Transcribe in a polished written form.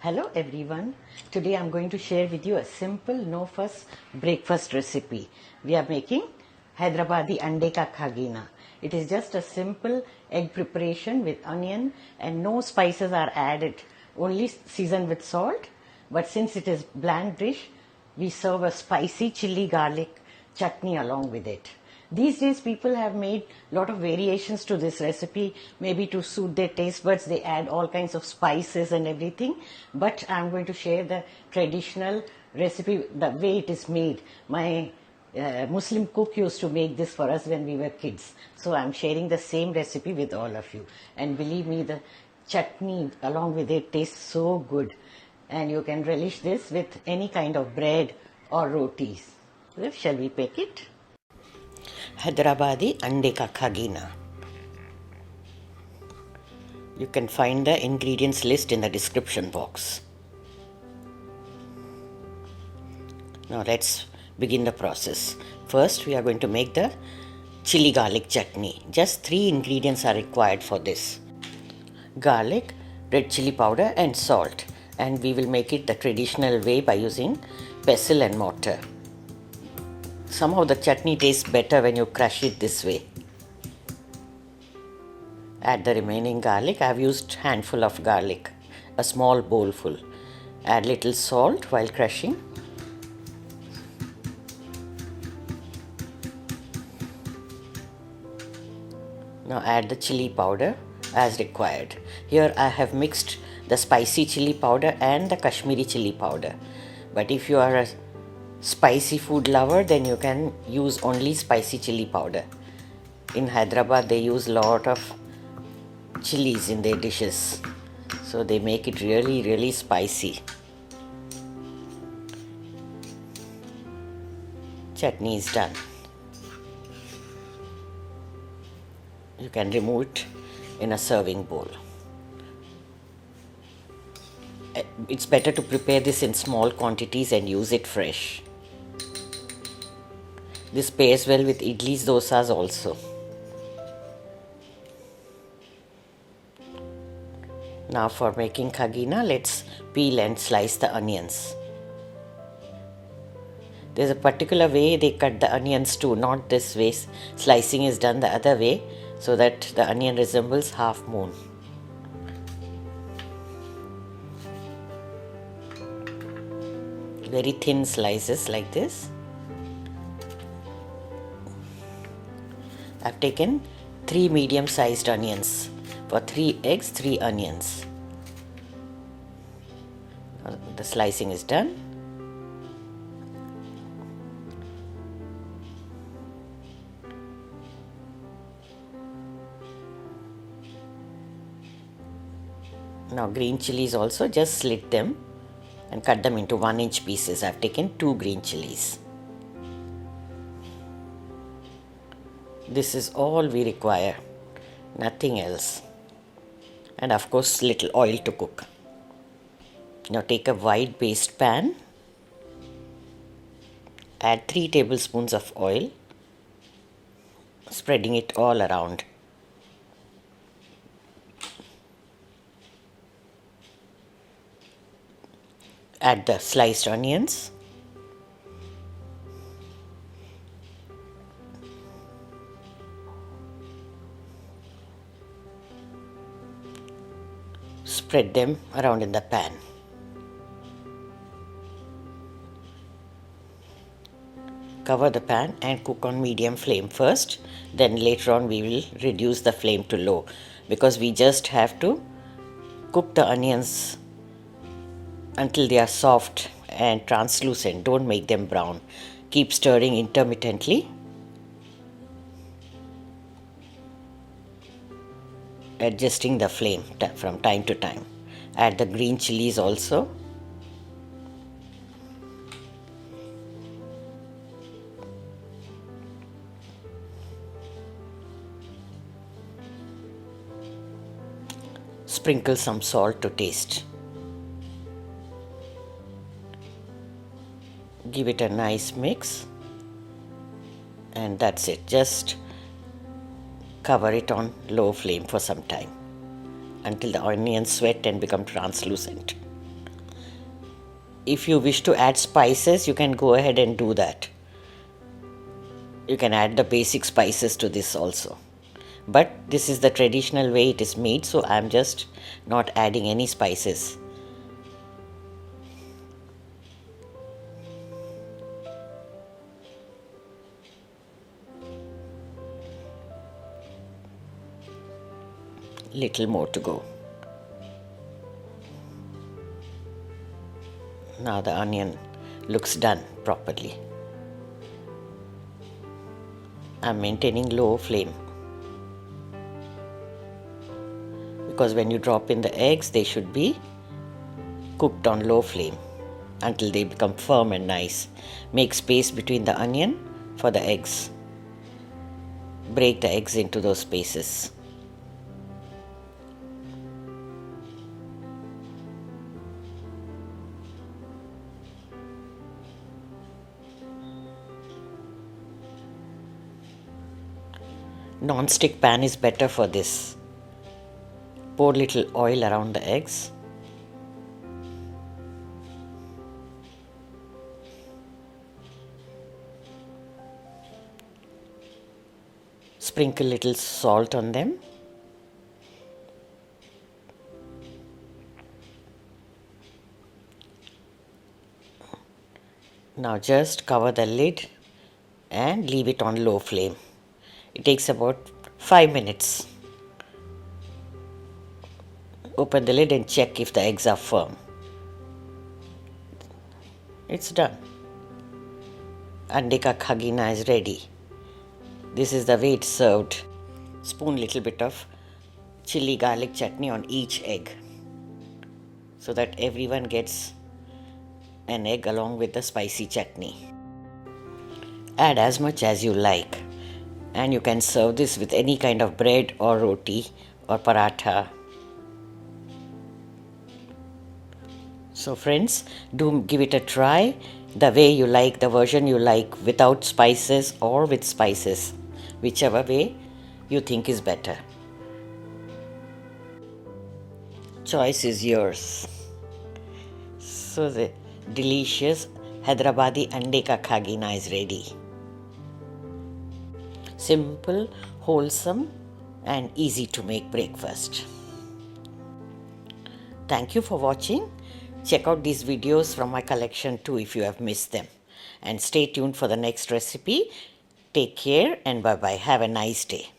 Hello everyone. Today I'm going to share with you a simple no fuss breakfast recipe. We are making Hyderabadi Ande ka Khagina. It is just a simple egg preparation with onion and no spices are added, only seasoned with salt. But since it is bland dish, we serve a spicy chili garlic chutney along with it. These days people have made lot of variations to this recipe, maybe to suit their taste buds. They add all kinds of spices and everything, but I'm going to share the traditional recipe, the way it is made. My Muslim cook used to make this for us when we were kids. So I'm sharing the same recipe with all of you. And believe me, the chutney along with it tastes so good. And you can relish this with any kind of bread or rotis. So shall we pick it? Hyderabadi Ande ka Khagina. You can find the ingredients list in the description box. Now let's begin the process. First we are going to make the chili garlic chutney. Just 3 ingredients are required for this. Garlic, red chili powder and salt. And we will make it the traditional way by using pestle and mortar. Somehow the chutney tastes better when you crush it this way. Add the remaining garlic. I have used handful of garlic, a small bowl full. Add little salt while crushing. Now add the chili powder as required. Here I have mixed the spicy chili powder and the Kashmiri chili powder. But if you are a spicy food lover, then you can use only spicy chili powder. In Hyderabad they use lot of chillies in their dishes, so they make it really spicy. Chutney is done. You can remove it in a serving bowl. It's better to prepare this in small quantities and use it fresh. This pairs well with idlis, dosas also. Now for making khagina, let's peel and slice the onions. There's a particular way they cut the onions too, not this way. Slicing is done the other way so that the onion resembles half moon. Very thin slices like this. I've taken 3 medium-sized onions. For 3 eggs, 3 onions. The slicing is done. Now green chilies also, just slit them and cut them into 1-inch pieces. I've taken 2 green chilies. This is all we require, nothing else. And of course little oil to cook. Now take a wide based pan. Add 3 tablespoons of oil, spreading it all around. Add the sliced onions. Spread them around in the pan. Cover the pan and cook on medium flame first. Then later on we will reduce the flame to low, because we just have to cook the onions until they are soft and translucent. Don't make them brown. Keep stirring intermittently. Adjusting the flame from time to time. Add the green chilies also. Sprinkle some salt to taste. Give it a nice mix, and that's it. Just cover it on low flame for some time until the onions sweat and become translucent. if you wish to add spices, you can go ahead and do that. You can add the basic spices to this also. But this is the traditional way it is made, so I am just not adding any spices. Little more to go. Now the onion looks done properly. I'm maintaining low flame because when you drop in the eggs, they should be cooked on low flame until they become firm and nice. Make space between the onion for the eggs. Break the eggs into those spaces. Non-stick pan is better for this. Pour little oil around the eggs. Sprinkle little salt on them. Now just cover the lid and leave it on low flame. It takes about 5 minutes. Open the lid and check if the eggs are firm. It's done. Ande ka khagina is ready. This is the way it's served. Spoon little bit of chili garlic chutney on each egg so that everyone gets an egg along with the spicy chutney. Add as much as you like. And you can serve this with any kind of bread or roti or paratha. So friends, do give it a try the way you like, the version you like, without spices or with spices, whichever way you think is better. Choice is yours. So the delicious Hyderabadi Ande ka Khagina is ready. Simple, wholesome and easy to make breakfast. Thank you for watching. Check out these videos from my collection too if you have missed them. And stay tuned for the next recipe. Take care and bye-bye. Have a nice day.